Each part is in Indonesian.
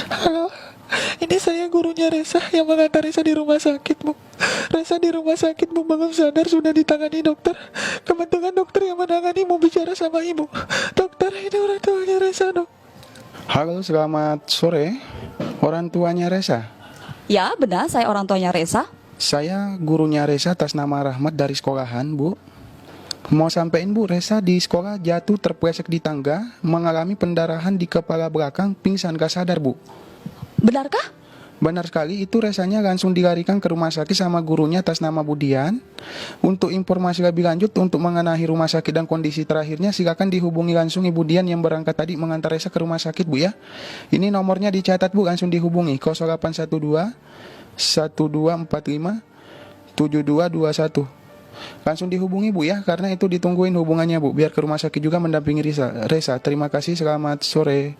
Halo, ini saya gurunya Resa yang mengantar Resa di rumah sakit, Bu. Resa di rumah sakit, Bu, belum sadar, sudah ditangani dokter. Kebetulan dokter yang menangani mau bicara sama Ibu. Dokter, ini orang tuanya Resa, Dok. Halo, selamat sore. Orang tuanya Resa. Ya, benar, saya orang tuanya Resa. Saya gurunya Resa atas nama Rahmat dari sekolahan, Bu. Mau sampein, Bu, Resa di sekolah jatuh terpleset di tangga, mengalami pendarahan di kepala belakang, pingsan gak sadar, Bu. Benarkah? Benar sekali, itu Resanya langsung dilarikan ke rumah sakit sama gurunya atas nama Budian. Untuk informasi lebih lanjut untuk mengenai rumah sakit dan kondisi terakhirnya, silakan dihubungi langsung Ibu Dian yang berangkat tadi mengantar Resa ke rumah sakit, Bu, ya. Ini nomornya dicatat, Bu, langsung dihubungi 0812 1245 7221. Langsung dihubungi, Bu, ya, karena itu ditungguin hubungannya, Bu, biar ke rumah sakit juga mendampingi Resa. Terima kasih, selamat sore.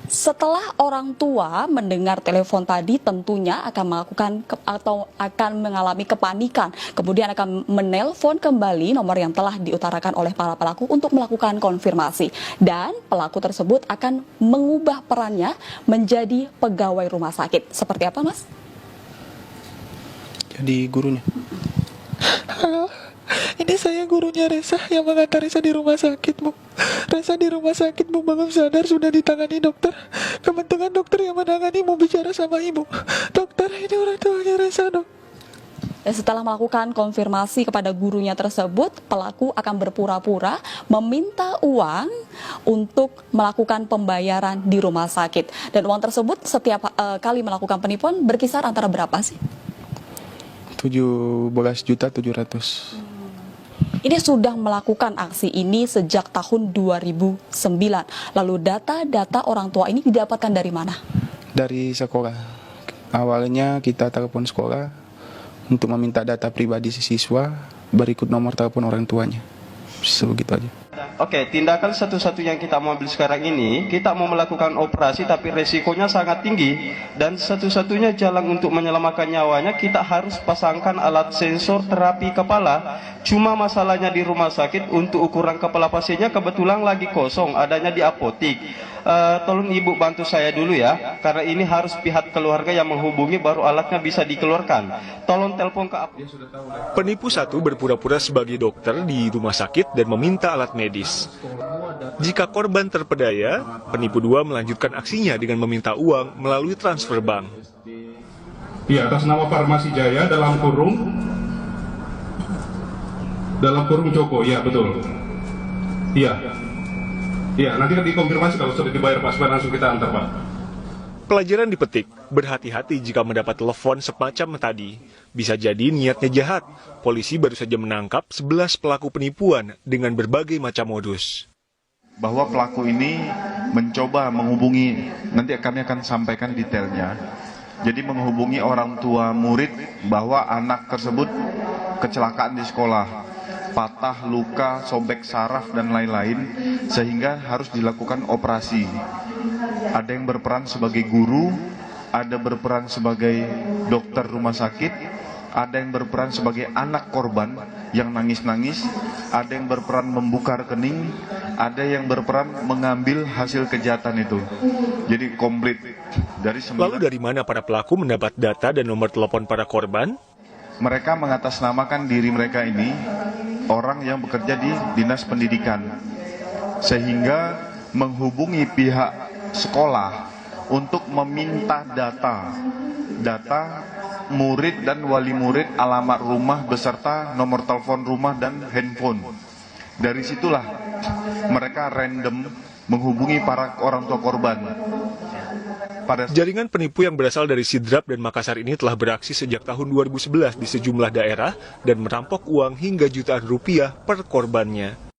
Setelah orang tua mendengar telepon tadi, tentunya akan melakukan atau akan mengalami kepanikan. Kemudian akan menelpon kembali nomor yang telah diutarakan oleh para pelaku untuk melakukan konfirmasi. Dan pelaku tersebut akan mengubah perannya menjadi pegawai rumah sakit. Seperti apa, Mas? Jadi gurunya. Halo, ini saya gurunya Resa yang mengantar Resa di rumah sakit, Bu. Resa di rumah sakit, Bu, belum sadar, sudah ditangani dokter. Kebetulan dokter yang menangani mau bicara sama Ibu. Dokter, ini orang tuanya Resa, Dok. Dan setelah melakukan konfirmasi kepada gurunya tersebut, pelaku akan berpura-pura meminta uang untuk melakukan pembayaran di rumah sakit. Dan uang tersebut setiap kali melakukan penipuan berkisar antara berapa sih? 17.700.000. Ini sudah melakukan aksi ini sejak tahun 2009. Lalu data-data orang tua ini didapatkan dari mana? Dari sekolah. Awalnya kita telepon sekolah untuk meminta data pribadi siswa, berikut nomor telepon orang tuanya. Sebegitu aja. Oke, tindakan satu-satunya yang kita mau ambil sekarang ini, kita mau melakukan operasi tapi resikonya sangat tinggi. Dan satu-satunya jalan untuk menyelamatkan nyawanya, kita harus pasangkan alat sensor terapi kepala. Cuma masalahnya di rumah sakit, untuk ukuran kepala pasiennya kebetulan lagi kosong, adanya di apotik. Tolong Ibu bantu saya dulu ya, karena ini harus pihak keluarga yang menghubungi baru alatnya bisa dikeluarkan. Tolong telepon ke apotik. Penipu satu berpura-pura sebagai dokter di rumah sakit dan meminta alat medis. Jika korban terpedaya, penipu dua melanjutkan aksinya dengan meminta uang melalui transfer bank. Iya, atas nama Farmasi Jaya dalam kurung Joko, ya betul. Iya. Iya, nanti kan dikonfirmasi kalau sudah dibayar Pak, supaya langsung kita antar, Pak. Pelajaran dipetik, berhati-hati jika mendapat telepon semacam tadi. Bisa jadi niatnya jahat. Polisi baru saja menangkap 11 pelaku penipuan dengan berbagai macam modus. Bahwa pelaku ini mencoba menghubungi, nanti kami akan sampaikan detailnya. Jadi menghubungi orang tua murid bahwa anak tersebut kecelakaan di sekolah, patah, luka, sobek saraf, dan lain-lain, sehingga harus dilakukan operasi. Ada yang berperan sebagai guru, ada berperan sebagai dokter rumah sakit, ada yang berperan sebagai anak korban yang nangis-nangis, ada yang berperan membuka rekening, ada yang berperan mengambil hasil kejahatan itu. Jadi komplit. Lalu dari mana para pelaku mendapat data dan nomor telepon para korban? Mereka mengatasnamakan diri mereka ini orang yang bekerja di Dinas Pendidikan, sehingga menghubungi pihak sekolah untuk meminta data murid dan wali murid, alamat rumah beserta nomor telepon rumah dan handphone. Dari situlah mereka random menghubungi para orang tua korban. Jaringan penipu yang berasal dari Sidrap dan Makassar ini telah beraksi sejak tahun 2011 di sejumlah daerah dan merampok uang hingga jutaan rupiah per korbannya.